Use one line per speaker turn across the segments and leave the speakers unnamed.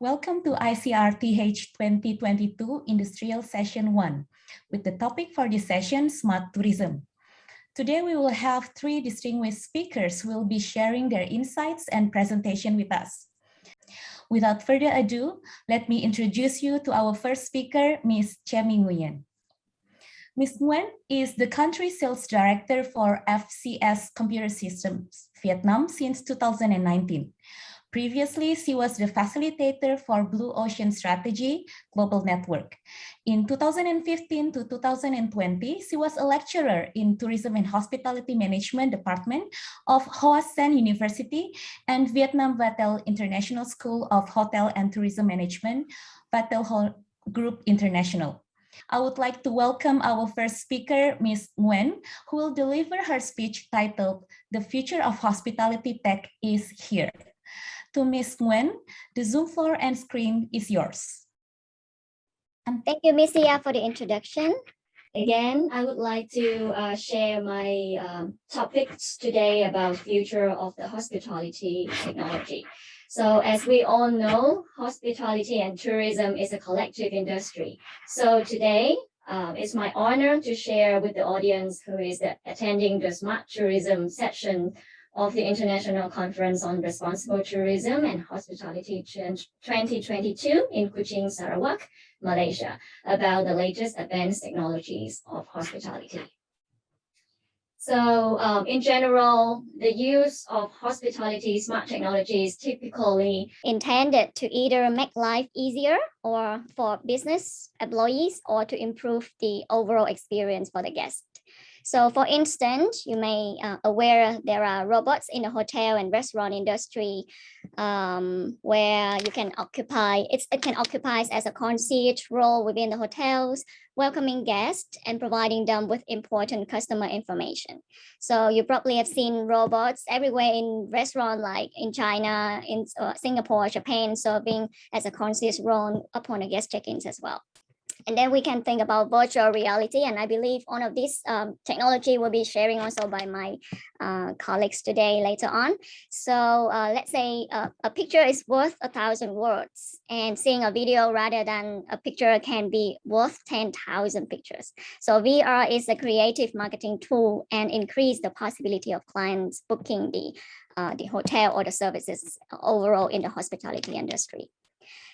Welcome to ICRTH 2022 Industrial Session 1, with the topic for this session, Smart Tourism. Today we will have three distinguished speakers who will be sharing their insights and presentation with us. Without further ado, let me introduce you to our first speaker, Ms. Chemi Nguyen. Ms. Nguyen is the Country Sales Director for FCS Computer Systems, Vietnam since 2019. Previously, she was the facilitator for Blue Ocean Strategy Global Network. In 2015 to 2020, she was a lecturer in Tourism and Hospitality Management Department of Hoa Sen University and Vietnam Vatel International School of Hotel and Tourism Management, Vatel Group International. I would like to welcome our first speaker, Ms. Nguyen, who will deliver her speech titled, "The Future of Hospitality Tech is Here." To Ms. Nguyen, the Zoom floor and screen is yours.
Thank you, Ms. Sia, for the introduction. Again, I would like to share my topics today about future of the hospitality technology. So as we all know, hospitality and tourism is a collective industry. So today, it's my honor to share with the audience who is attending the Smart Tourism session of the International Conference on Responsible Tourism and Hospitality 2022 in Kuching, Sarawak, Malaysia, about the latest advanced technologies of hospitality. So in general, the use of hospitality smart technology is typically intended to either make life easier or for business employees or to improve the overall experience for the guest. So for instance, you may aware there are robots in the hotel and restaurant industry where you can occupy, it can occupy as a concierge role within the hotels, welcoming guests and providing them with important customer information. So you probably have seen robots everywhere in restaurants like in China, in Singapore, Japan, serving as a concierge role upon the guest check-ins as well. And then we can think about virtual reality. And I believe one of these technology will be sharing also by my colleagues today later on. So let's say a picture is worth 1,000 words, and seeing a video rather than a picture can be worth 10,000 pictures. So VR is a creative marketing tool and increase the possibility of clients booking the hotel or the services overall in the hospitality industry.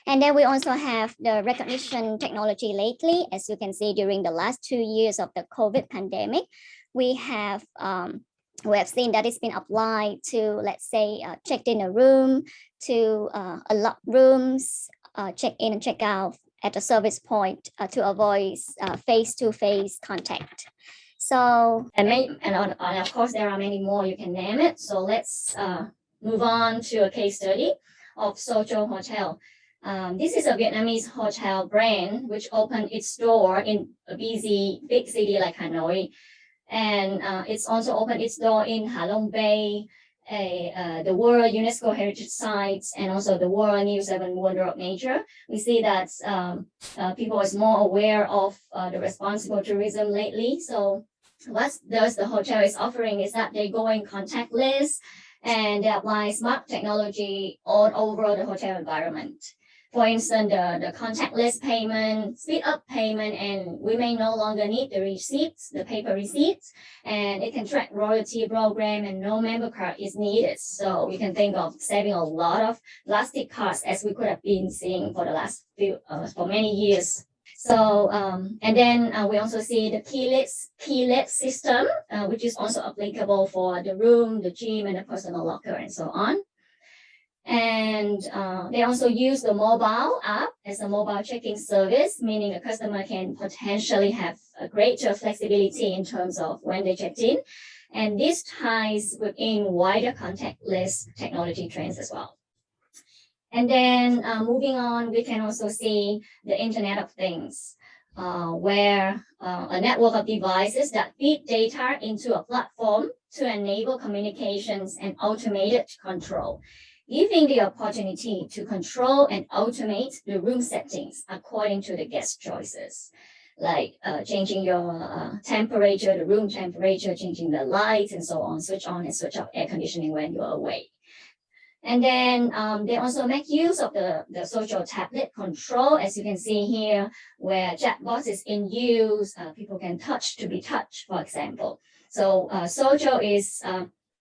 And then we also have the recognition technology lately. As you can see, during the last 2 years of the COVID pandemic, we have seen that it's been applied to, let's say, check in a room, to unlock rooms, check in and check out at a service point to avoid face-to-face contact. So, and of course, there are many more, you can name it. So let's move on to a case study of Sojo Hotel. This is a Vietnamese hotel brand which opened its door in a busy big city like Hanoi. And it's also opened its door in Ha Long Bay, the World UNESCO Heritage Sites, and also the World New Seven Wonder of Nature. We see that people is more aware of the responsible tourism lately. So what the hotel is offering is that they go in contactless and they apply smart technology all over the hotel environment. For instance, the contactless payment, speed up payment, and we may no longer need the receipts, the paper receipts, and it can track royalty program and no member card is needed. So we can think of saving a lot of plastic cards as we could have been seeing for the last for many years. So, and then we also see the keyless system, which is also applicable for the room, the gym, and the personal locker, and so on. And they also use the mobile app as a mobile check-in service, meaning the customer can potentially have a greater flexibility in terms of when they checked in. And this ties within wider contactless technology trends as well. And then moving on, we can also see the Internet of Things, where a network of devices that feed data into a platform to enable communications and automated control, giving the opportunity to control and automate the room settings according to the guest choices, like changing your temperature, the room temperature, changing the lights and so on, switch on and switch off air conditioning when you're away. And then they also make use of the social tablet control, as you can see here, where chatbots is in use. People can touch to be touched, for example. So social is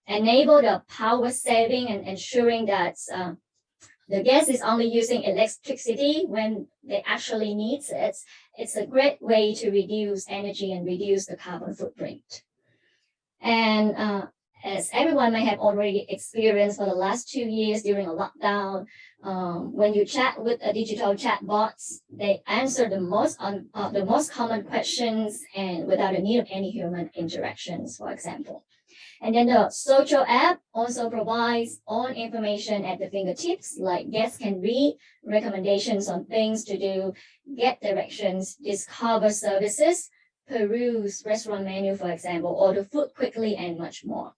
enable the power saving and ensuring that the guest is only using electricity when they actually need it. It's a great way to reduce energy and reduce the carbon footprint. And as everyone may have already experienced for the last 2 years during a lockdown, when you chat with a digital chatbots, they answer the most common questions and without the need of any human interactions, for example. And then the social app also provides all information at the fingertips, like guests can read recommendations on things to do, get directions, discover services, peruse restaurant menu, for example, order food quickly, and much more.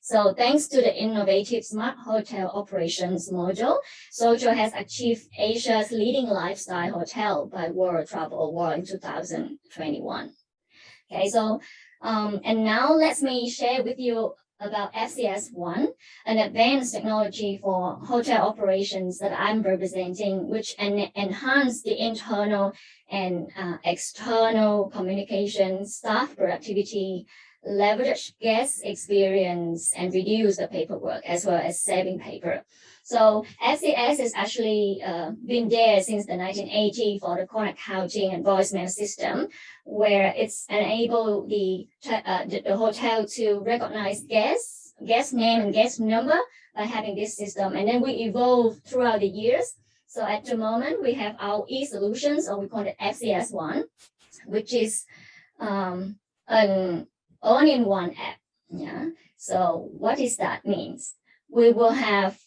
So thanks to the innovative smart hotel operations module, Social has achieved Asia's leading lifestyle hotel by World Travel Award in 2021. Okay, so and now let me share with you about FCS1, an advanced technology for hotel operations that I'm representing, which enhance the internal and external communication, staff productivity, leverage guest experience, and reduce the paperwork as well as saving paper. So FCS has actually been there since the 1980s for the call accounting and voicemail system, where it's enabled the hotel to recognize guest name and guest number by having this system. And then we evolved throughout the years. So at the moment, we have our e-solutions, or we call it FCS1, which is an all-in-one app. Yeah. So what does that means? We will have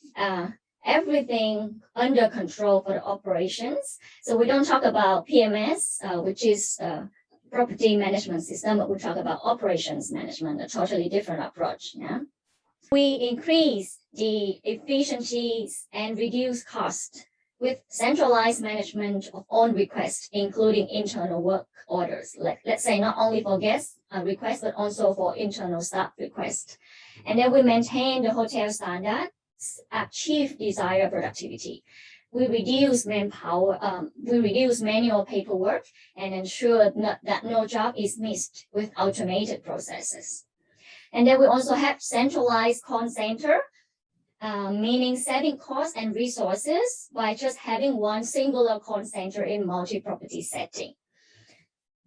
everything under control for the operations. So we don't talk about PMS, which is property management system, but we talk about operations management, a totally different approach. Yeah. We increase the efficiencies and reduce cost with centralized management of all requests, including internal work orders. Like, let's say not only for guest requests, but also for internal staff requests. And then we maintain the hotel standards, achieve desired productivity. We reduce manpower, we reduce manual paperwork and ensure that no job is missed with automated processes. And then we also have centralized call center, meaning saving costs and resources by just having one singular call center in multi-property setting.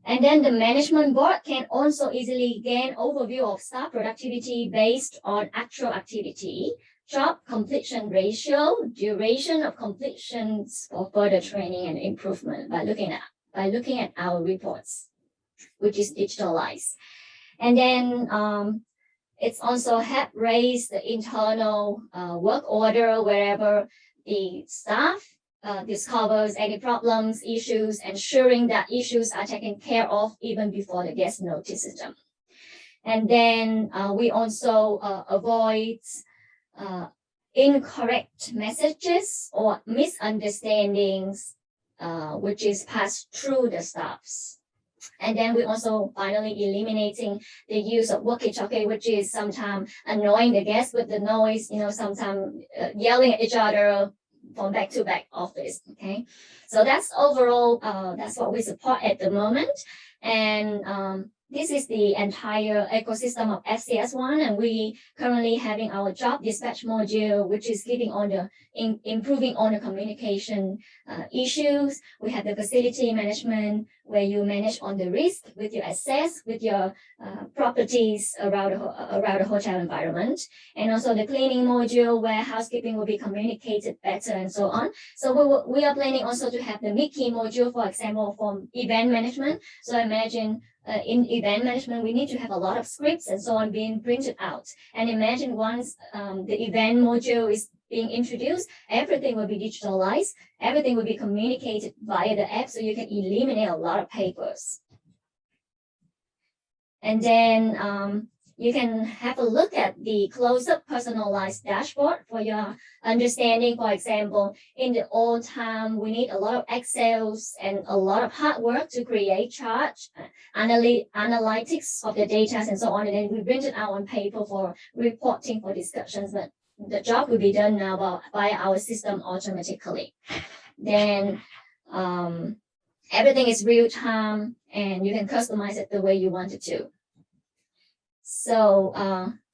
And then the management board can also easily gain overview of staff productivity based on actual activity, job completion ratio, duration of completions for further training and improvement by looking at our reports, which is digitalized. And then it's also helped raise the internal work order wherever the staff discovers any problems, issues, ensuring that issues are taken care of even before the guest notices them. And then we also avoid incorrect messages or misunderstandings, which is passed through the staffs. And then we also finally eliminating the use of walkie-talkie, which is sometimes annoying the guests with the noise, sometimes yelling at each other from back-to-back office, okay? So that's overall, that's what we support at the moment. And this is the entire ecosystem of FCS1, and we currently having our job dispatch module, which is giving on the improving on the communication issues. We have the facility management, where you manage on the risk with your assets, with your properties around the hotel environment, and also the cleaning module, where housekeeping will be communicated better and so on. So we are planning also to have the Mickey module, for example, from event management. So imagine in event management, we need to have a lot of scripts and so on being printed out. And imagine once the event module is being introduced, everything will be digitalized, everything will be communicated via the app, so you can eliminate a lot of papers. And then you can have a look at the close-up personalized dashboard for your understanding. For example, in the old time, we need a lot of Excels and a lot of hard work to create charts, analytics of the data and so on. And then we print it out on paper for reporting, for discussions. But the job will be done now by our system automatically. Then everything is real time and you can customize it the way you want it to. So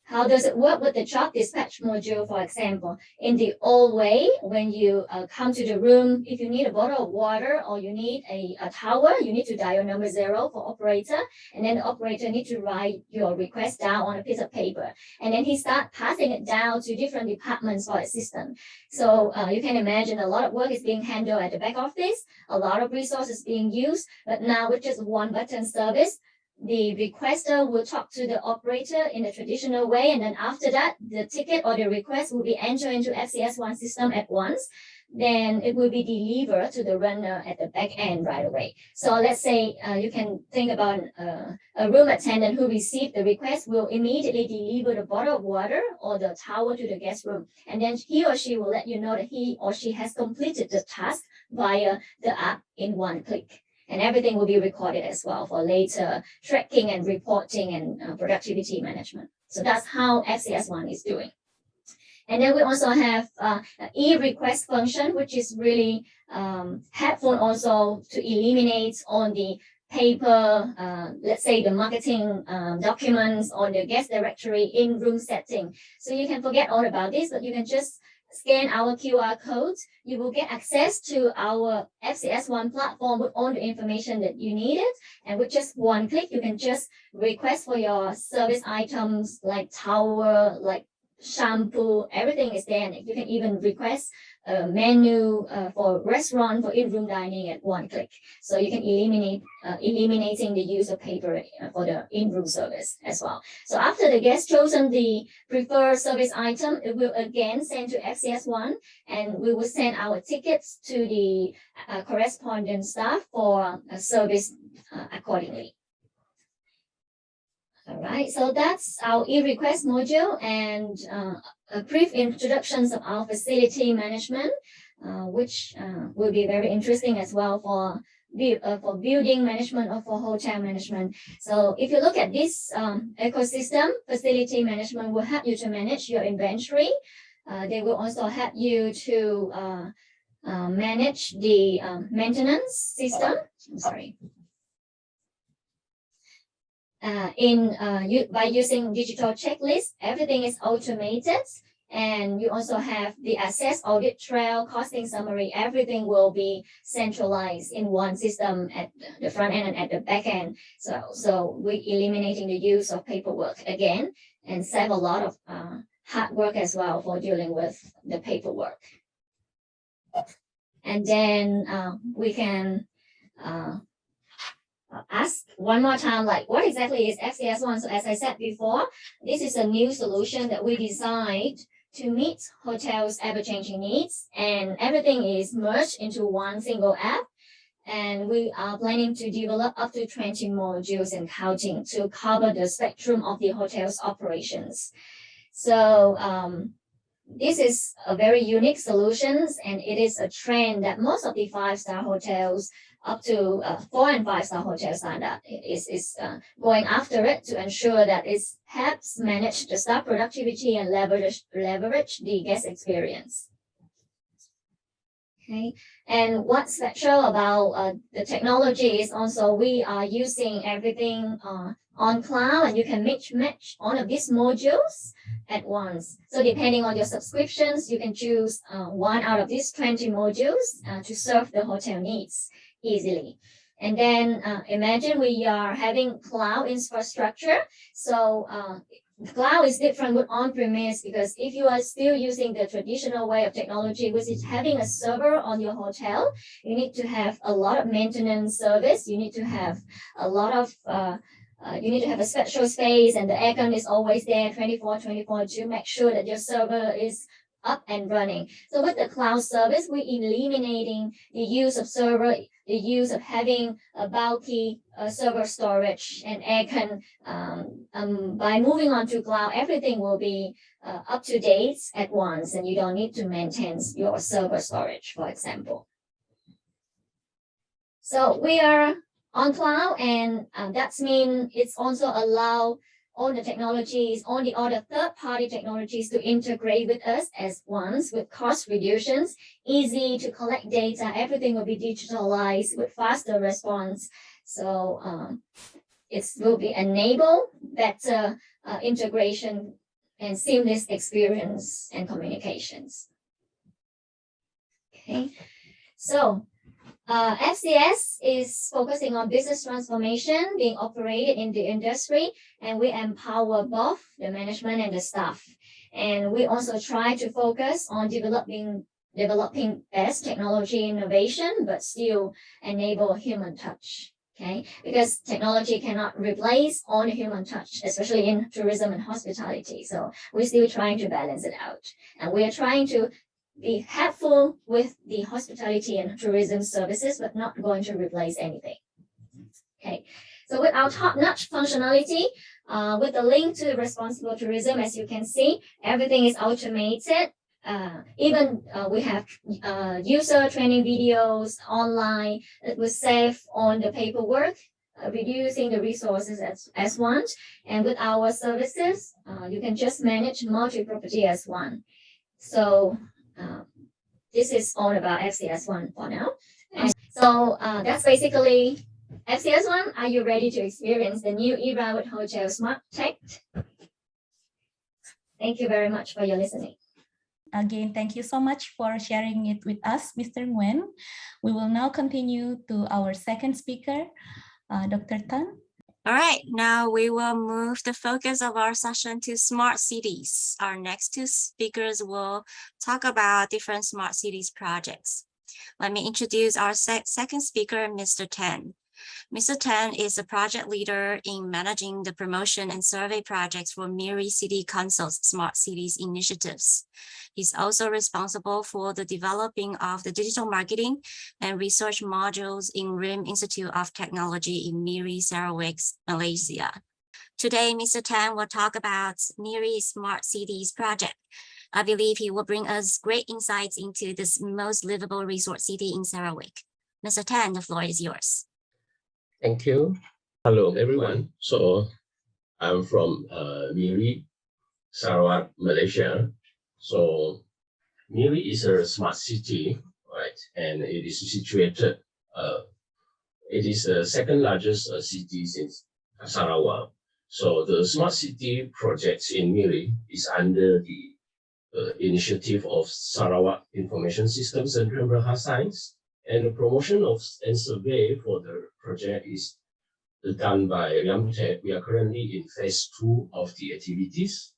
how does it work with the job dispatch module, for example? In the old way, when you come to the room, if you need a bottle of water or you need a tower, you need to dial number 0 for operator, and then the operator needs to write your request down on a piece of paper. And then he starts passing it down to different departments for assistance. So you can imagine a lot of work is being handled at the back office, a lot of resources being used, but now with just one button service, the requester will talk to the operator in a traditional way, and then after that, the ticket or the request will be entered into FCS1 system at once. Then it will be delivered to the runner at the back end right away. So let's say you can think about a room attendant who received the request will immediately deliver the bottle of water or the towel to the guest room. And then he or she will let you know that he or she has completed the task via the app in one click. And everything will be recorded as well for later tracking and reporting and productivity management. So that's how FCS1 is doing. And then we also have an e-request function, which is really helpful also to eliminate on the paper, let's say the marketing documents or the guest directory in room setting. So you can forget all about this, but you can just scan our QR code, you will get access to our FCS1 platform with all the information that you needed. And with just one click, you can just request for your service items like towel, like shampoo, everything is there. And you can even request a menu for restaurant, for in-room dining at one click. So you can eliminating the use of paper for the in-room service as well. So after the guest chosen the preferred service item, it will again send to FCS1, and we will send our tickets to the correspondent staff for service accordingly. All right, so that's our e-request module and a brief introductions of our facility management, which will be very interesting as well for building management or for hotel management. So if you look at this ecosystem, facility management will help you to manage your inventory. They will also help you to manage the maintenance system. I'm sorry. By using digital checklists, everything is automated, and you also have the access audit trail, costing summary, everything will be centralized in one system at the front end and at the back end. So we're eliminating the use of paperwork again and save a lot of hard work as well for dealing with the paperwork. And then we can ask one more time, like what exactly is FCS1? So as I said before, this is a new solution that we designed to meet hotels' ever-changing needs, and everything is merged into one single app. And we are planning to develop up to 20 modules and counting to cover the spectrum of the hotel's operations. So this is a very unique solution, and it is a trend that most of the 5-star hotels up to 4 and 5-star hotel standard is going after it to ensure that it helps manage the staff productivity and leverage the guest experience. Okay, and what's special about the technology is also we are using everything on cloud, and you can match all of these modules at once. So depending on your subscriptions, you can choose one out of these 20 modules to serve the hotel needs easily. And then imagine we are having cloud infrastructure. So cloud is different with on-premise, because if you are still using the traditional way of technology, which is having a server on your hotel, you need to have a lot of maintenance service. You need to have a lot of you need to have a special space, and the aircon is always there 24/24 to make sure that your server is up and running. So with the cloud service, we're eliminating the use of server, the use of having a bulky server storage and aircon. By moving on to cloud, everything will be up to date at once, and you don't need to maintain your server storage, for example. So we are on cloud, and that means it's also allow all the technologies, all the other third-party technologies to integrate with us as ones with cost reductions, easy to collect data, everything will be digitalized with faster response. So it will be enable better integration and seamless experience and communications. Okay, so FCS is focusing on business transformation being operated in the industry, and we empower both the management and the staff. And we also try to focus on developing best technology innovation, but still enable human touch. Okay, because technology cannot replace all the human touch, especially in tourism and hospitality. So we're still trying to balance it out, and we are trying to be helpful with the hospitality and tourism services, but not going to replace anything. Okay, so with our top-notch functionality, with the link to responsible tourism, as you can see, everything is automated. Even we have user training videos online that will save on the paperwork, reducing the resources as one. And with our services, you can just manage multi-property as one. So this is all about FCS1 for now. And so that's basically FCS1. Are you ready to experience the new era with Hotel Smart Tech? Thank you very much for your listening.
Again, thank you so much for sharing it with us, Mr. Nguyen. We will now continue to our second speaker, Dr. Tan.
All right, now we will move the focus of our session to smart cities. Our next two speakers will talk about different smart cities projects. Let me introduce our second speaker, Mr. Tan. Mr. Tan is a project leader in managing the promotion and survey projects for Miri City Council's Smart Cities initiatives. He's also responsible for the developing of the digital marketing and research modules in RIM Institute of Technology in Miri, Sarawak, Malaysia. Today, Mr. Tan will talk about Miri Smart Cities project. I believe he will bring us great insights into this most livable resort city in Sarawak. Mr. Tan, the floor is yours.
Thank you. Hello, everyone. So I'm from Miri, Sarawak, Malaysia. So Miri is a smart city, right? And it is situated, it is the second largest city in Sarawak. So the smart city projects in Miri is under the initiative of Sarawak Information Systems and Berhad Science. And the promotion of and survey for the project is done by ICRTH. We are currently in phase 2 of the activities.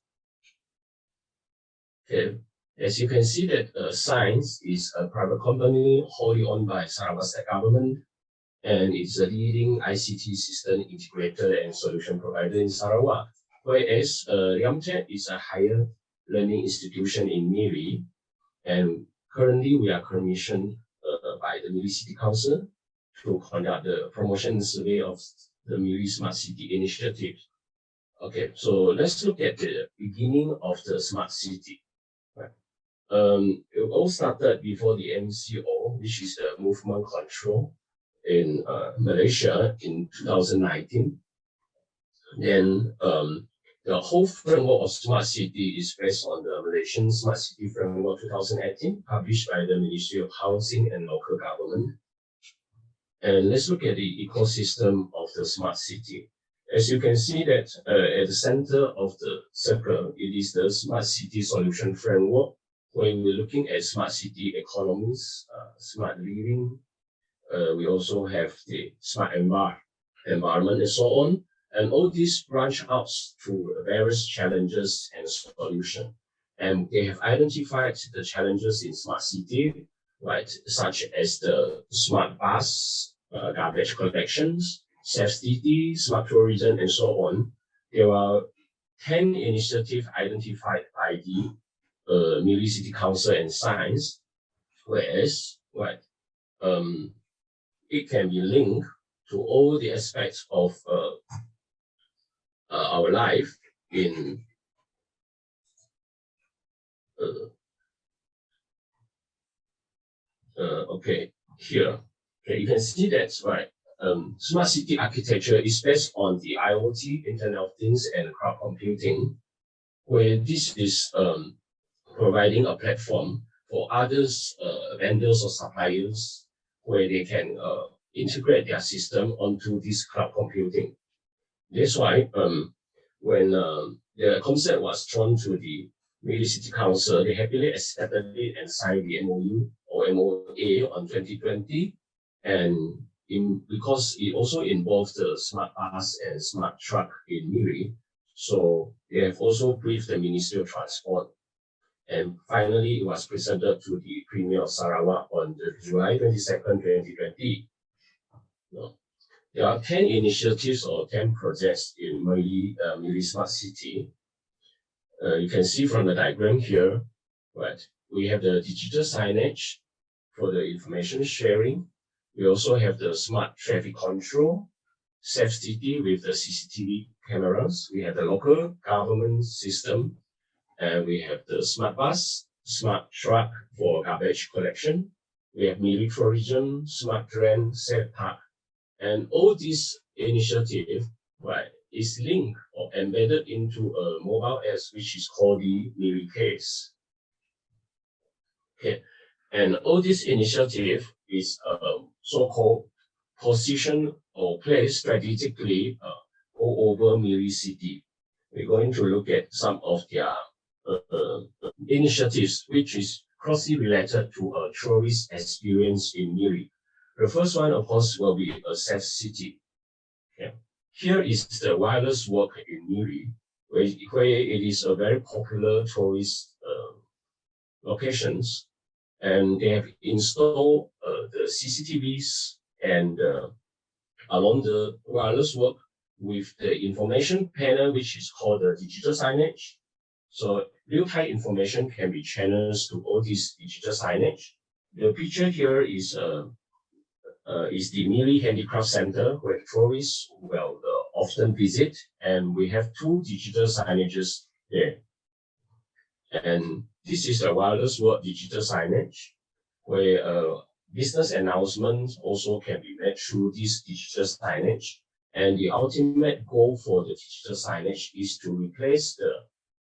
Okay. As you can see that Science is a private company wholly owned by Sarawak State Government, and it's a leading ICT system integrator and solution provider in Sarawak. Whereas ICRTH is a higher learning institution in Miri, and currently we are commissioned by the Miri City Council to conduct the promotion and survey of the Miri Smart City initiative. Okay, so let's look at the beginning of the smart city. Right. It all started before the MCO, which is the movement control in Malaysia in 2019. Then the whole framework of smart city is based on the Malaysian Smart City Framework 2018, published by the Ministry of Housing and Local Government. And let's look at the ecosystem of the smart city. As you can see that at the center of the circle, it is the Smart City Solution Framework, where we're looking at smart city economies, smart living. We also have the smart environment and so on. And all these branch out to various challenges and solutions. And they have identified the challenges in smart city, right, such as the smart bus, garbage collections, safe city, smart tourism, and so on. There are 10 initiatives identified by the Miri City Council and Science, whereas, right, it can be linked to all the aspects of our life in okay, here. Okay, you can see that, right? smart city architecture is based on the IoT, Internet of Things, and cloud computing, where this is providing a platform for others, vendors or suppliers, where they can integrate their system onto this cloud computing. That's why when the concept was thrown to the Miri City Council, they happily accepted it and signed the MOU or MOA on 2020. And because it also involves the smart bus and smart truck in Miri, so they have also briefed the Ministry of Transport. And finally, it was presented to the Premier of Sarawak on July 22nd, 2020. There are 10 initiatives or 10 projects in Miri Smart City. You can see from the diagram here, right? We have the digital signage for the information sharing. We also have the smart traffic control, safe city with the CCTV cameras. We have the local government system, and we have the smart bus, smart truck for garbage collection. We have Miri tourism, smart train, safe park. And all these initiatives, right, is linked or embedded into a mobile app, which is called the Miri Case. Okay, and all this initiative is so-called position or placed strategically all over Miri City. We're going to look at some of their initiatives, which is closely related to a tourist experience in Miri. The first one, of course, will be a safe city. Okay. Here is the wireless walk in Miri, where it is a very popular tourist locations, and they have installed the CCTVs and along the wireless walk with the information panel, which is called the digital signage. So real-time information can be channeled to all these digital signage. The picture here is the Miri Handicraft Center, where tourists will often visit, and we have 2 digital signages there. And this is a wireless world digital signage, where business announcements also can be made through this digital signage. And the ultimate goal for the digital signage is to replace the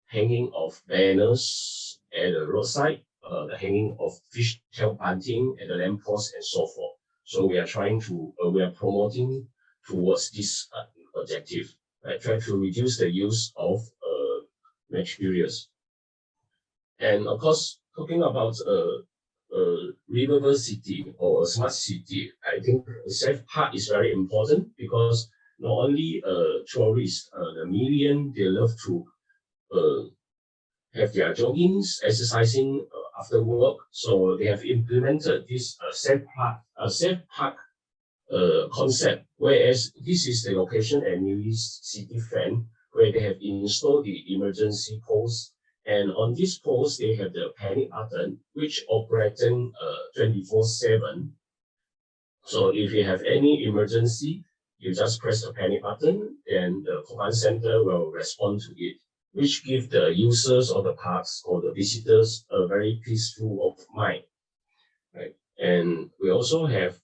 hanging of banners at the roadside, the hanging of fishtail bunting at the lamppost, and so forth. So we are trying to, we are promoting towards this objective, right? Try to reduce the use of materials. And of course, talking about a livable city or a smart city, I think the safe part is very important, because not only tourists, the million, they love to have their joggings, exercising after work. So they have implemented this safe park concept, whereas this is the location at Miri City Fan, where they have installed the emergency post. And on this post, they have the panic button, which operating 24/7. So if you have any emergency, you just press the panic button, and the command center will respond to it, which give the users of the parks or the visitors a very peaceful of mind, right? And we also have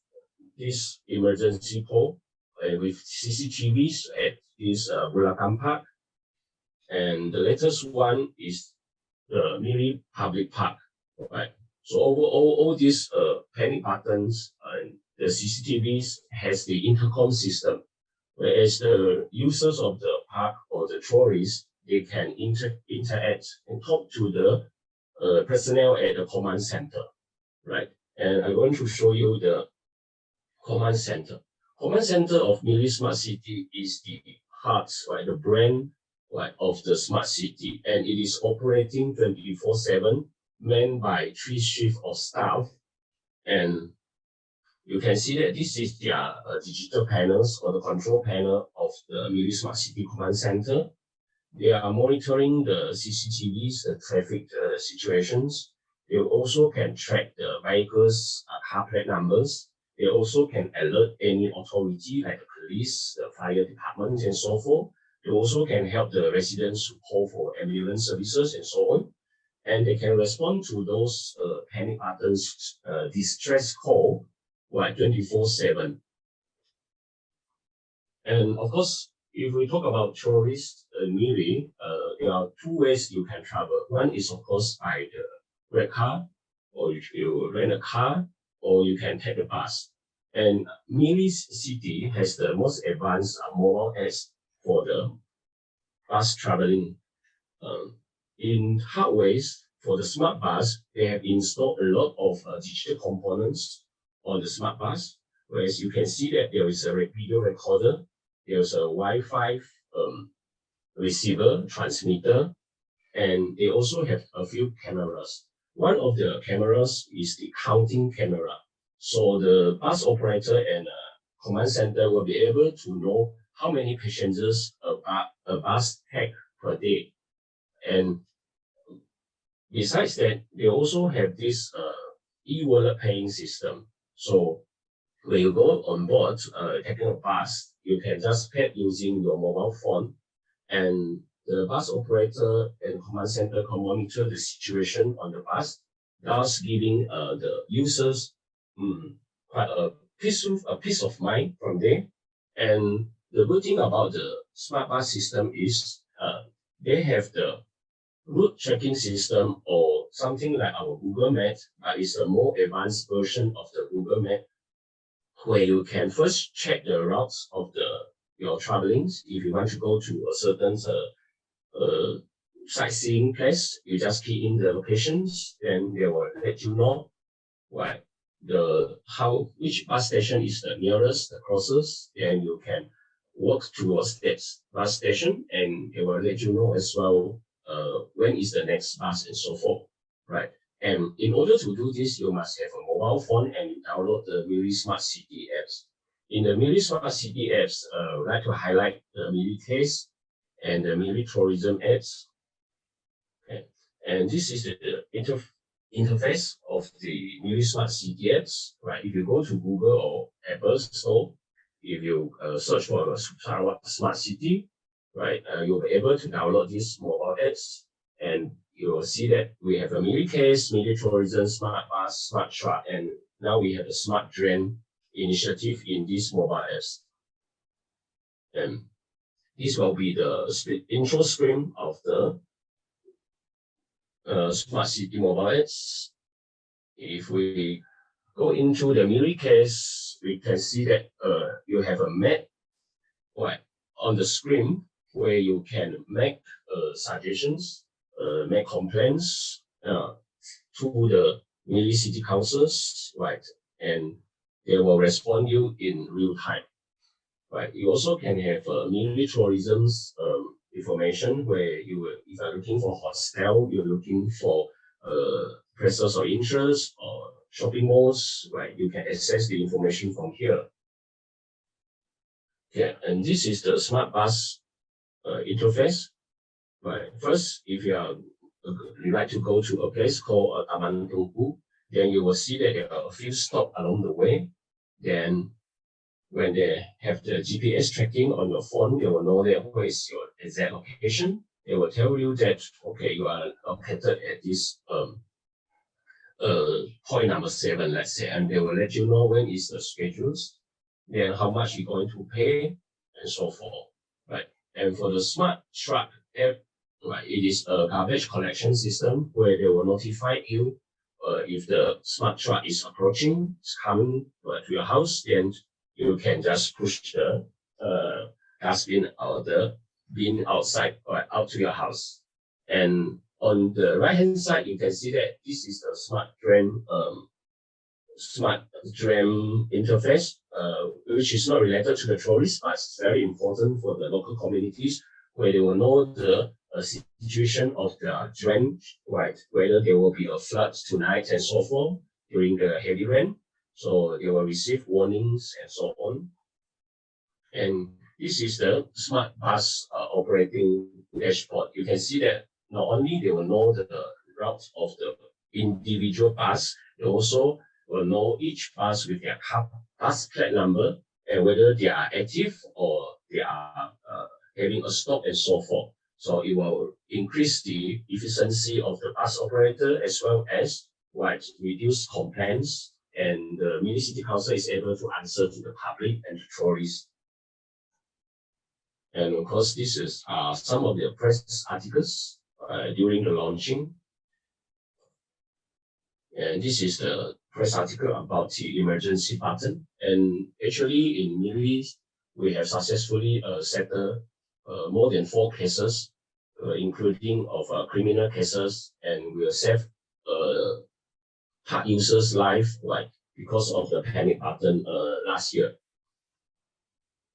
this emergency pole with CCTVs at this Bulacan Park. And the latest one is the Miri Public Park, right? So overall, all these panic buttons and the CCTVs has the intercom system, whereas the users of the park or the tourists, they can interact and talk to the personnel at the command center, right? And I'm going to show you the command center. Command center of Miri Smart City is the heart, right? The brain, right, of the smart city, and it is operating 24/7, manned by 3 shifts of staff. And you can see that this is their digital panels or the control panel of the Miri Smart City Command Center. They are monitoring the CCTVs, the traffic situations. They also can track the vehicles' car plate numbers. They also can alert any authority like the police, the fire department, and so forth. They also can help the residents to call for ambulance services and so on. And they can respond to those panic buttons, distress call, right, 24/7. And of course, if we talk about tourists, Miri, there are two ways you can travel. One is, of course, by the red car, or you rent a car, or you can take a bus. And Miri City has the most advanced mobile apps for the bus traveling. In hardwares, for the smart bus, they have installed a lot of digital components on the smart bus, whereas you can see that there is a video recorder, there's a Wi-Fi receiver, transmitter, and they also have a few cameras. One of the cameras is the counting camera. So the bus operator and command center will be able to know how many passengers a bus takes per day. And besides that, they also have this e-wallet paying system. So when you go on board taking a bus, you can just pay using your mobile phone, and the bus operator and command center can monitor the situation on the bus, thus giving the users quite a peace of mind from there. And the good thing about the smart bus system is they have the route tracking system, or something like our Google Map, but it's a more advanced version of the Google Map, where you can first check the routes of your travelings. If you want to go to a certain sightseeing place, you just key in the locations, then they will let you know which bus station is the nearest, the closest, then you can walk towards that bus station, and they will let you know as well when is the next bus and so forth, right? And in order to do this, you must have a mobile phone and you download the Miri Smart City apps. In the Miri Smart City apps, I'd like to highlight the Miri Case and the Miri Tourism apps. Okay. And this is the interface of the Miri Smart City apps, right? If you go to Google or Apple Store, if you search for a Smart City, right, you'll be able to download these mobile apps, and you will see that we have a Miri Case, Miri Tourism, Smart Bus, Smart Truck, and now we have a Smart Drain initiative in these mobile apps. And this will be the intro screen of the Smart City mobile apps. If we go into the Miri Case, we can see that you have a map on the screen where you can make suggestions, make complaints to the Miri City Councils, right? And they will respond you in real time, right? You also can have Miri Tourism's information where if you're looking for hostel, you're looking for places of interest or shopping malls, right? You can access the information from here. Yeah, and this is the Smart Bus interface. Right. First, if you like to go to a place called Taman Tungku, then you will see that there are a few stops along the way. Then when they have the GPS tracking on your phone, they will know that where is your exact location. They will tell you that, okay, you are located at this point number 7, let's say, and they will let you know when is the schedules, then how much you're going to pay, and so forth, right? And for the Smart Truck app, right, it is a garbage collection system where they will notify you if the smart truck is approaching, it's coming to your house, then you can just push the dustbin or the bin outside or out to your house. And on the right hand side, you can see that this is the smart drain interface, which is not related to the tourists, but it's very important for the local communities, where they will know the situation of the drain, right? Whether there will be a flood tonight and so forth during the heavy rain. So they will receive warnings and so on. And this is the smart bus operating dashboard. You can see that not only they will know the route of the individual bus, they also will know each bus with their bus plate number and whether they are active or they are having a stop and so forth. So it will increase the efficiency of the bus operator as well as reduce complaints, and the Miri City Council is able to answer to the public and the tourists. And of course, this is some of the press articles during the launching. And this is the press article about the emergency button. And actually in Miri, we have successfully settled more than 4 cases, including of criminal cases, and will save hard users' life, like because of the panic button last year.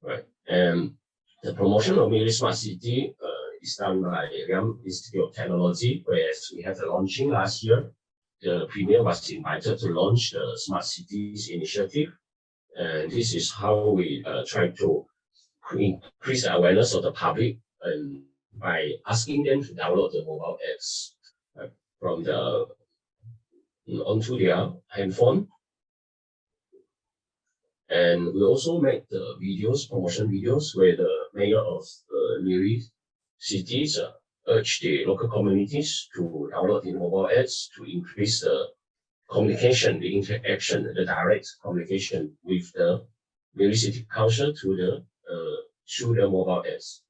Right. And the promotion of Miri Smart City is done by Riam Institute of Technology, whereas we had the launching last year. The Premier was invited to launch the Smart Cities initiative. And this is how we try to increase the awareness of the public, and by asking them to download the mobile apps from onto their handphone. And we also make the videos, promotion videos, where the mayor of Miri cities urge the local communities to download the mobile apps to increase the communication, the interaction, the direct communication with the Miri City Council through the mobile apps.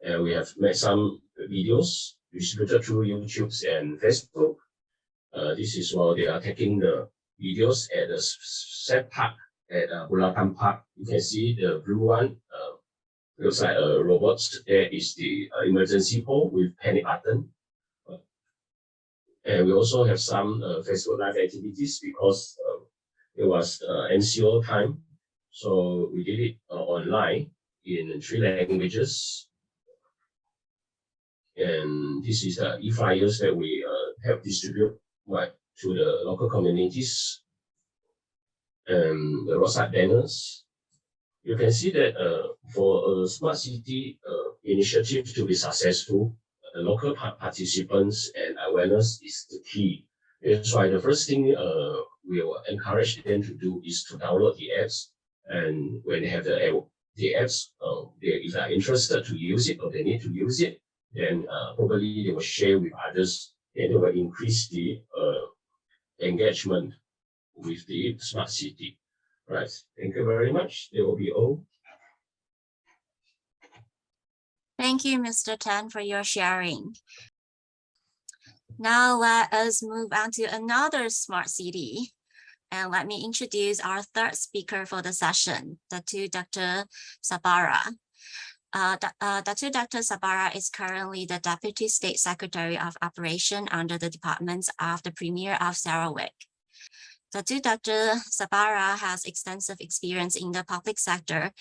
And we have made some videos distributed through YouTube and Facebook. This is while they are taking the videos at the set park at Bulatan Park. You can see the blue one. Looks like a robot. There is the emergency pole with panic button. And we also have some Facebook Live activities because it was MCO time. So we did it online in 3 languages. And this is the e-flyers that we help distribute to the local communities. And the roadside banners. You can see that for a smart city initiative to be successful, local participants and awareness is the key. That's why the first thing we will encourage them to do is to download the apps. And when they have the apps, if they are interested to use it or they need to use it, then probably they will share with others, and they will increase the engagement with the smart city. Right. Thank you very much. That will be all.
Thank you, Mr. Tan, for your sharing. Now let us move on to another smart city. And let me introduce our third speaker for the session, Dr. Sabara. Dr. Sabara is currently the Deputy State Secretary of Operation under the Department of the Premier of Sarawak. Dr. Sabara has extensive experience in the public sector.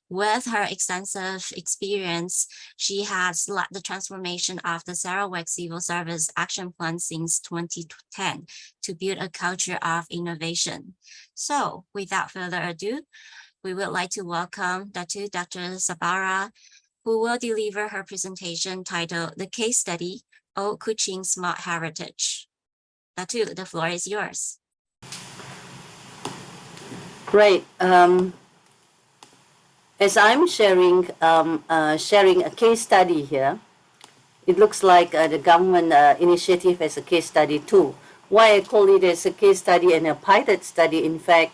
With her extensive experience, she has led the transformation of the Sarawak Civil Service Action Plan since 2010 to build a culture of innovation. So, without further ado, we would like to welcome Dr. Sabara, who will deliver her presentation titled The Case Study, Old Kuching Smart Heritage. Datu, the floor is yours.
Great. As I'm sharing a case study here, it looks like the government initiative as a case study too. Why I call it as a case study and a pilot study, in fact,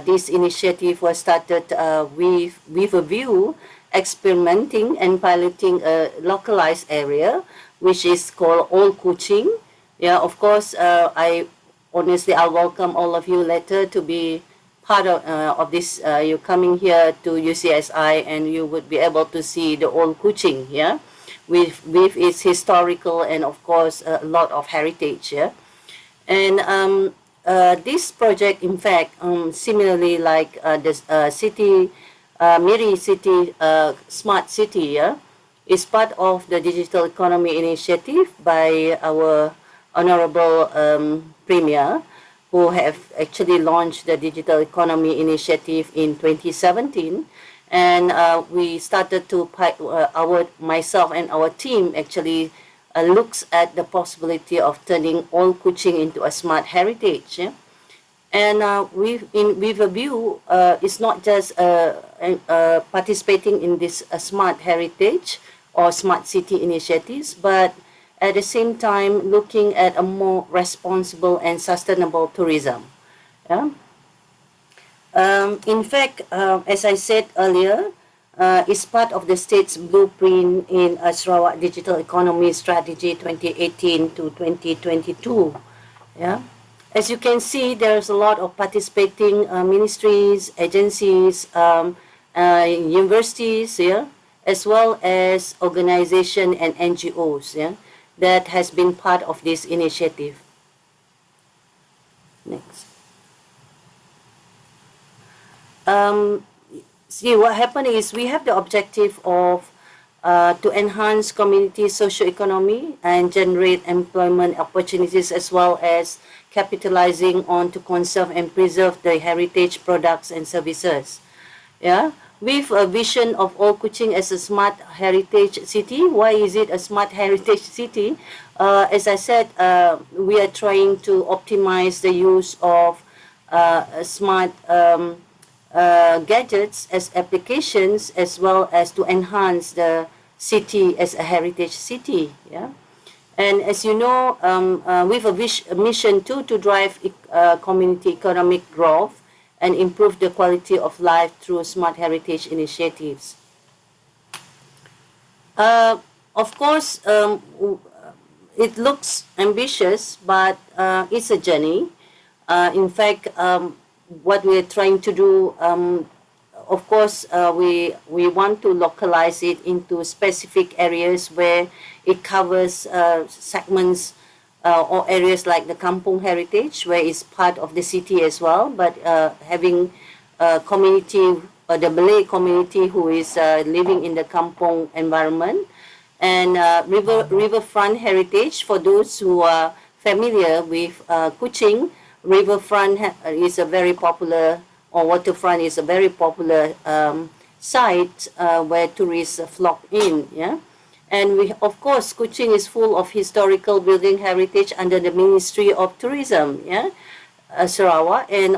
this initiative was started with a view experimenting and piloting a localized area, which is called Old Kuching. Yeah, of course, I'll welcome all of you later to be part of this. You're coming here to UCSI and you would be able to see the Old Kuching, yeah, with its historical and of course a lot of heritage, yeah. And this project, in fact, similarly like the city, Miri City Smart City, yeah, is part of the Digital Economy Initiative by our Honorable Premier, who have actually launched the Digital Economy Initiative in 2017. And we started to, myself and our team actually looks at the possibility of turning Old Kuching into a smart heritage. Yeah? And with a view, it's not just participating in this smart heritage or smart city initiatives, but at the same time looking at a more responsible and sustainable tourism. Yeah? In fact, as I said earlier, is part of the state's blueprint in Sarawak Digital Economy Strategy 2018 to 2022. Yeah. As you can see, there's a lot of participating ministries, agencies, universities, yeah, as well as organization and NGOs, yeah, that has been part of this initiative. Next. See, what happened is we have the objective of to enhance community socio-economy and generate employment opportunities, as well as capitalizing on to conserve and preserve the heritage products and services. Yeah, with a vision of all Kuching as a smart heritage city. Why is it a smart heritage city? As I said, we are trying to optimize the use of smart gadgets as applications, as well as to enhance the city as a heritage city. Yeah. And as you know, with a mission too to drive community economic growth and improve the quality of life through smart heritage initiatives. Of course, it looks ambitious, but it's a journey. In fact, what we're trying to do, of course, we want to localize it into specific areas where it covers segments or areas like the Kampung heritage, where it's part of the city as well, but having a community, the Malay community who is living in the Kampung environment, and riverfront heritage. For those who are familiar with Kuching, riverfront is a very popular, or waterfront is a very popular site where tourists flock in. Yeah. And we, of course, Kuching is full of historical building heritage under the Ministry of Tourism, yeah, Sarawak, and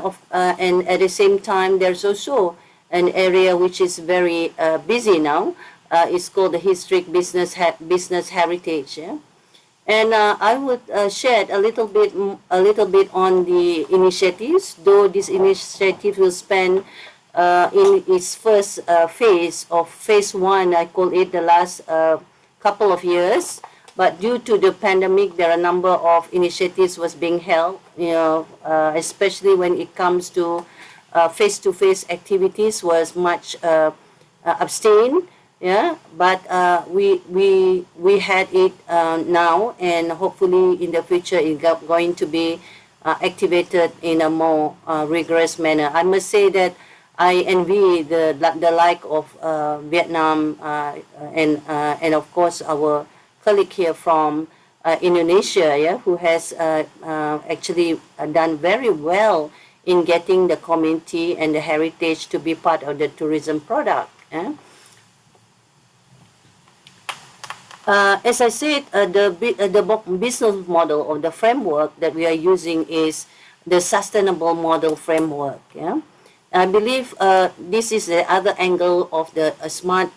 at the same time, there's also an area which is very busy now. It's called the Historic Business Heritage, yeah. And I would share a little bit on the initiatives. Though this initiative will spend in its first phase of phase one, I call it, the last couple of years, but due to the pandemic, there are a number of initiatives was being held, you know, especially when it comes to face-to-face activities was much abstained, yeah, but we had it now, and hopefully in the future it's going to be activated in a more rigorous manner. I must say that I envy the like of Vietnam and of course our colleague here from Indonesia, yeah, who has actually done very well in getting the community and the heritage to be part of the tourism product. Yeah? As I said, the business model or the framework that we are using is the sustainable model framework. Yeah. I believe this is the other angle of the smart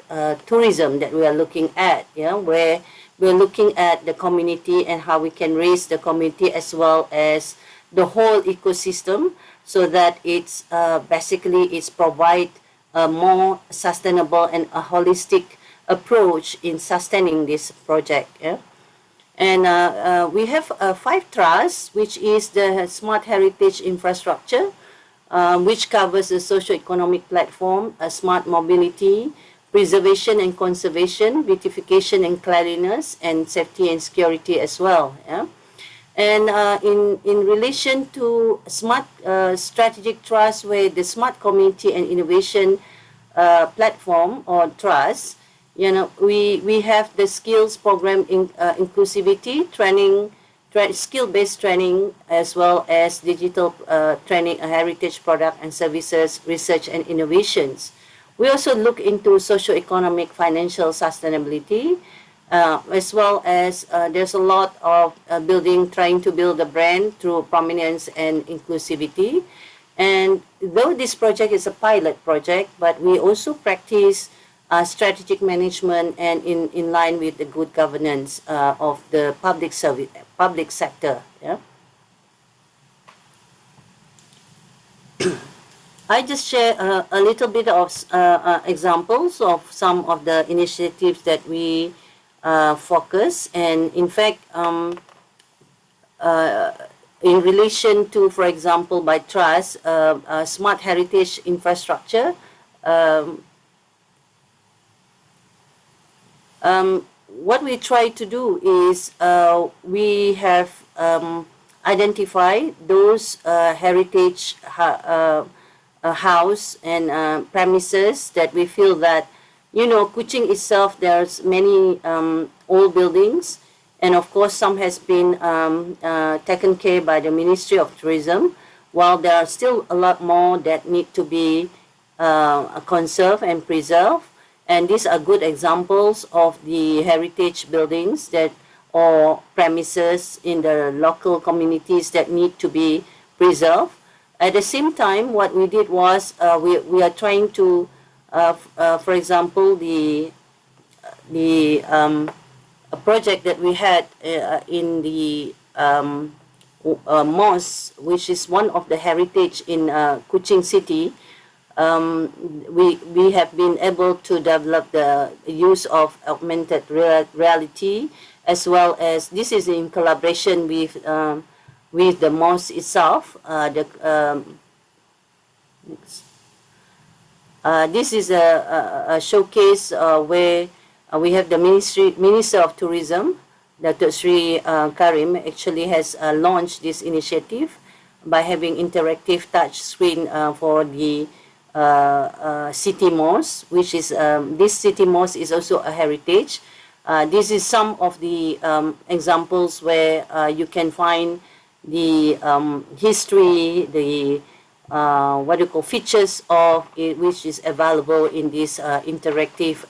tourism that we are looking at, yeah, where we're looking at the community and how we can raise the community as well as the whole ecosystem, so that it's basically it's provide a more sustainable and a holistic approach in sustaining this project. Yeah. And we have 5 trusts, which is the Smart Heritage Infrastructure, which covers the socio-economic platform, smart mobility, preservation and conservation, beautification and cleanliness, and safety and security as well. Yeah? And in relation to smart strategic trust, where the smart community and innovation platform or trust, you know, we have the skills program in inclusivity training, skill-based training, as well as digital training, heritage product and services, research and innovations. We also look into socio-economic financial sustainability, as well as there's a lot of trying to build a brand through prominence and inclusivity. And though this project is a pilot project, but we also practice strategic management and in line with the good governance of the public sector. Yeah. I just share a little bit of examples of some of the initiatives that we focus, and in fact, in relation to, for example, by trust, smart heritage infrastructure. Um, what we try to do is we have identified those heritage house and premises that we feel that, you know, Kuching itself, there's many old buildings, and of course some has been taken care by the Ministry of Tourism, while there are still a lot more that need to be conserved and preserved. And these are good examples of the heritage buildings that or premises in the local communities that need to be preserved. At the same time, what we did was we are trying to, for example, the a project that we had in the mosque, which is one of the heritage in Kuching City. We have been able to develop the use of augmented reality, as well as this is in collaboration with the mosque itself. This is a showcase where we have the Minister of Tourism, Dr. Sri Karim, actually has launched this initiative by having interactive touch screen for the city mosque, which is this city mosque is also a heritage. This is some of the examples where you can find the history, the what you call features of it, which is available in these interactive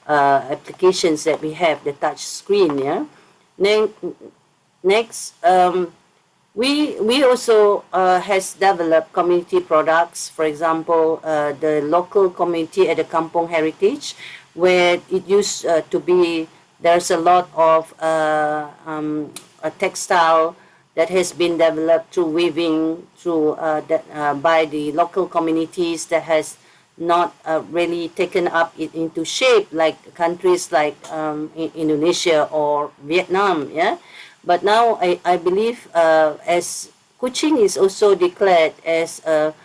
applications that we have, the touch screen. Yeah. Next, we also has developed community products. For example, the local community at the Kampong Heritage, where it used to be, there's a lot of a textile that has been developed through weaving through by the local communities that has not really taken up it into shape like countries like Indonesia or Vietnam. Yeah. But now I believe as Kuching is also declared as a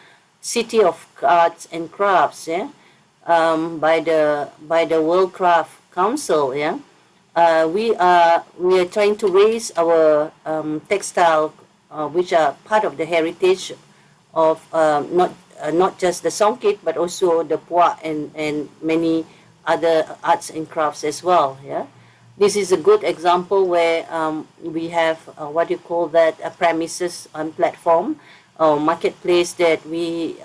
city of arts and crafts, yeah, by the World Craft Council, yeah, we are trying to raise our textile, which are part of the heritage of not just the Songket but also the Puak and many other arts and crafts as well, yeah. This is a good example where we have what you call that a premises on platform or marketplace that we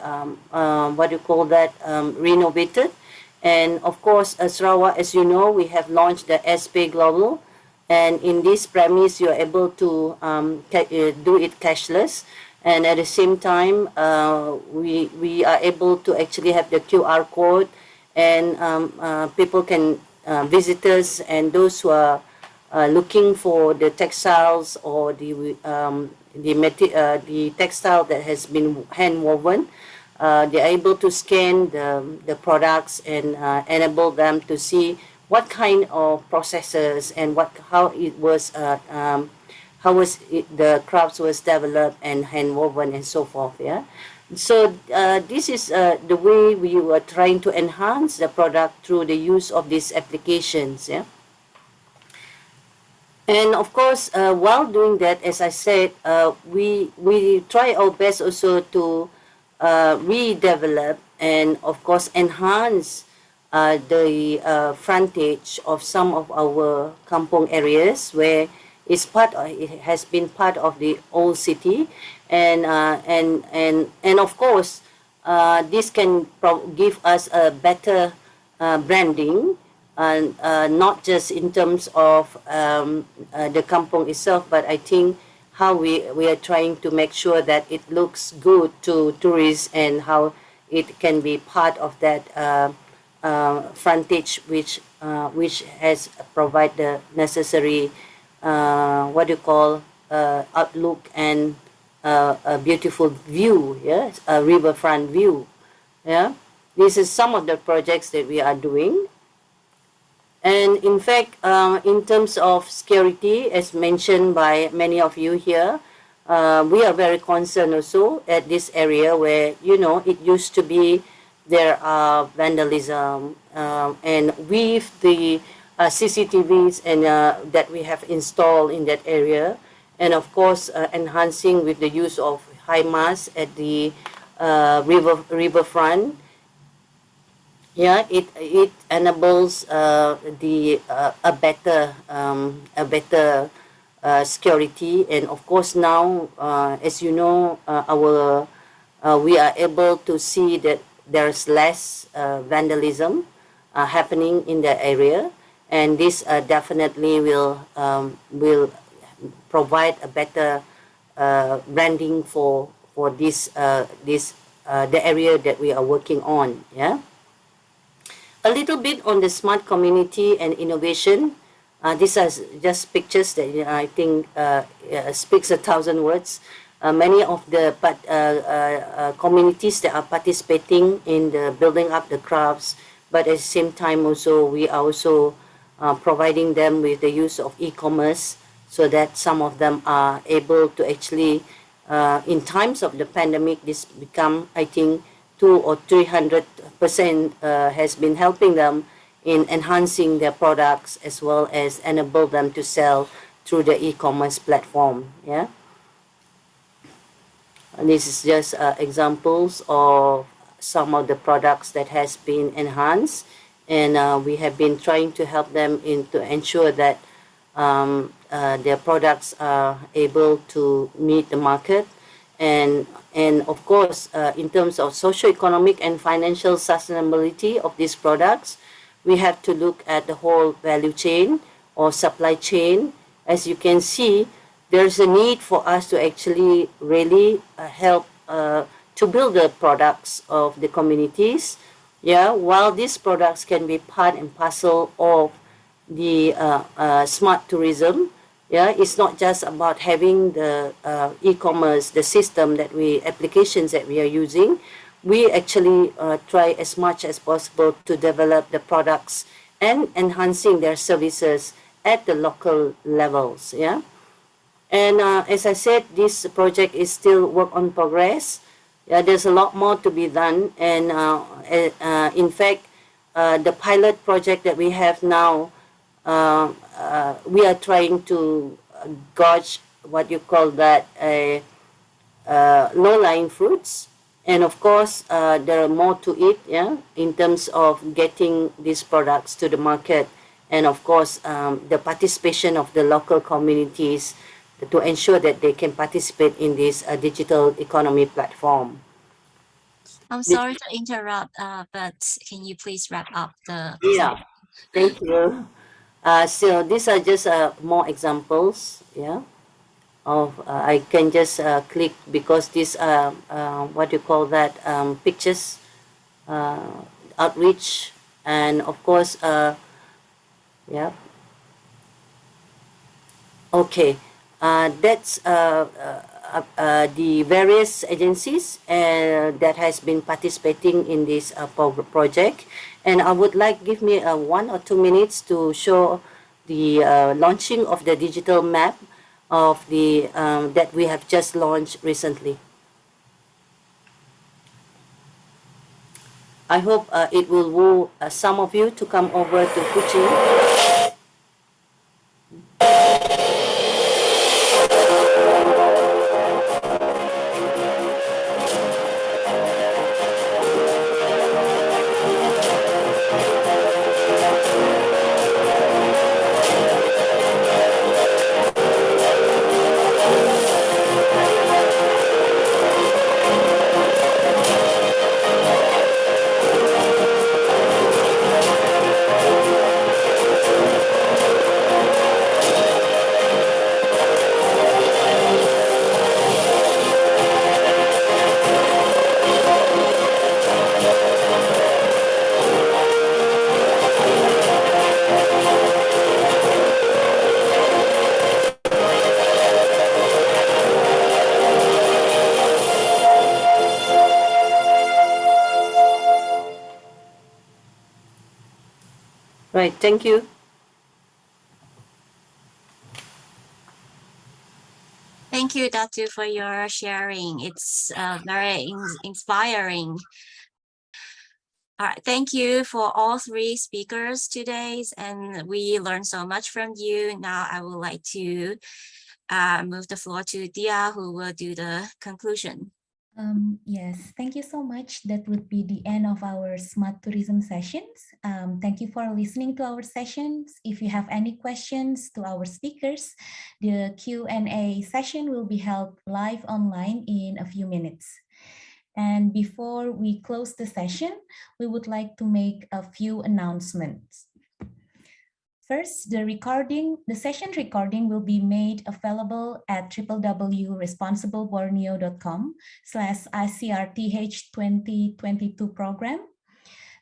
what you call that renovated. And of course, Sarawak, as you know, we have launched the SPay Global, and in this premise you are able to do it cashless, and at the same time we are able to actually have the QR code, and people can visitors and those who are looking for the textiles or the textile that has been hand woven, they are able to scan the products and enable them to see what kind of processes and how it was the crafts was developed and hand woven and so forth. Yeah. So this is the way we were trying to enhance the product through the use of these applications. Yeah. And of course, while doing that, as I said, we try our best also to redevelop and of course enhance the frontage of some of our kampong areas where it has been part of the old city, and of course this can give us a better branding, and not just in terms of the kampong itself, but I think how we are trying to make sure that it looks good to tourists and how it can be part of that frontage which has provide the necessary what you call outlook and a beautiful view, yeah, a riverfront view. Yeah, this is some of the projects that we are doing. And in fact, in terms of security, as mentioned by many of you here, we are very concerned also at this area where, you know, it used to be there are vandalism, and with the CCTVs and that we have installed in that area, and of course enhancing with the use of high mast at the riverfront. Yeah, it enables a better security. And of course now, as you know, our we are able to see that there's less vandalism happening in the area, and this definitely will provide a better branding for this the area that we are working on. Yeah. A little bit on the smart community and innovation. These are just pictures that I think speaks 1,000 words. Many of the communities that are participating in the building up the crafts, but at the same time also we are also providing them with the use of e-commerce, so that some of them are able to actually, in times of the pandemic, this become, I think, 200 or 300% has been helping them in enhancing their products, as well as enable them to sell through the e-commerce platform. Yeah, and this is just examples of some of the products that has been enhanced, and we have been trying to help them to ensure that their products are able to meet the market. And of course, in terms of socio-economic and financial sustainability of these products, we have to look at the whole value chain or supply chain. As you can see, there's a need for us to actually really help to build the products of the communities. Yeah, while these products can be part and parcel of the smart tourism. Yeah, it's not just about having the e-commerce, the system that applications that we are using. We actually try as much as possible to develop the products and enhancing their services at the local levels. Yeah, and as I said, this project is still work on progress. Yeah, there's a lot more to be done, and in fact, the pilot project that we have now, we are trying to gauge what you call that low-lying fruits, and of course there are more to it. Yeah, in terms of getting these products to the market, and of course the participation of the local communities to ensure that they can participate in this digital economy platform.
I'm sorry to interrupt, but can you please wrap up the
Yeah, thank you. So these are just more examples. Yeah, of I can just click, because these are what you call that pictures, outreach, and of course yeah. Okay, that's the various agencies that has been participating in this project, and I would like give me 1 or 2 minutes to show the launching of the digital map of the that we have just launched recently. I hope it will woo some of you to come over to Kuching. Right, thank you.
Thank you, Datu, for your sharing. It's very inspiring. All right, thank you for all three speakers today, and we learned so much from you. Now I would like to move the floor to Dia, who will do the conclusion.
Yes, thank you so much. That would be the end of our Smart Tourism sessions. Thank you for listening to our sessions. If you have any questions to our speakers, the Q&A session will be held live online in a few minutes. And before we close the session, we would like to make a few announcements. First, the session recording will be made available at www.responsibleborneo.com/ICRTH 2022 program.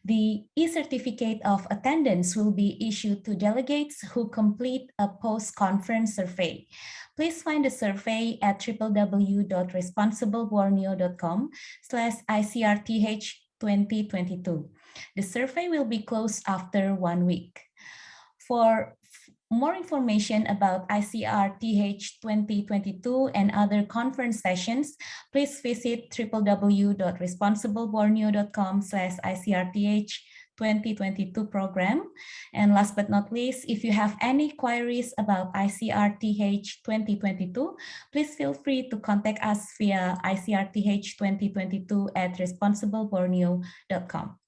The e-certificate of attendance will be issued to delegates who complete a post-conference survey. Please find the survey at www.responsibleborneo.com/ICRTH 2022. The survey will be closed after 1 week. For more information about ICRTH 2022 and other conference sessions, please visit www.responsibleborneo.com/ICRTH 2022 program. And last but not least, if you have any queries about ICRTH 2022, please feel free to contact us via ICRTH 2022@responsibleborneo.com.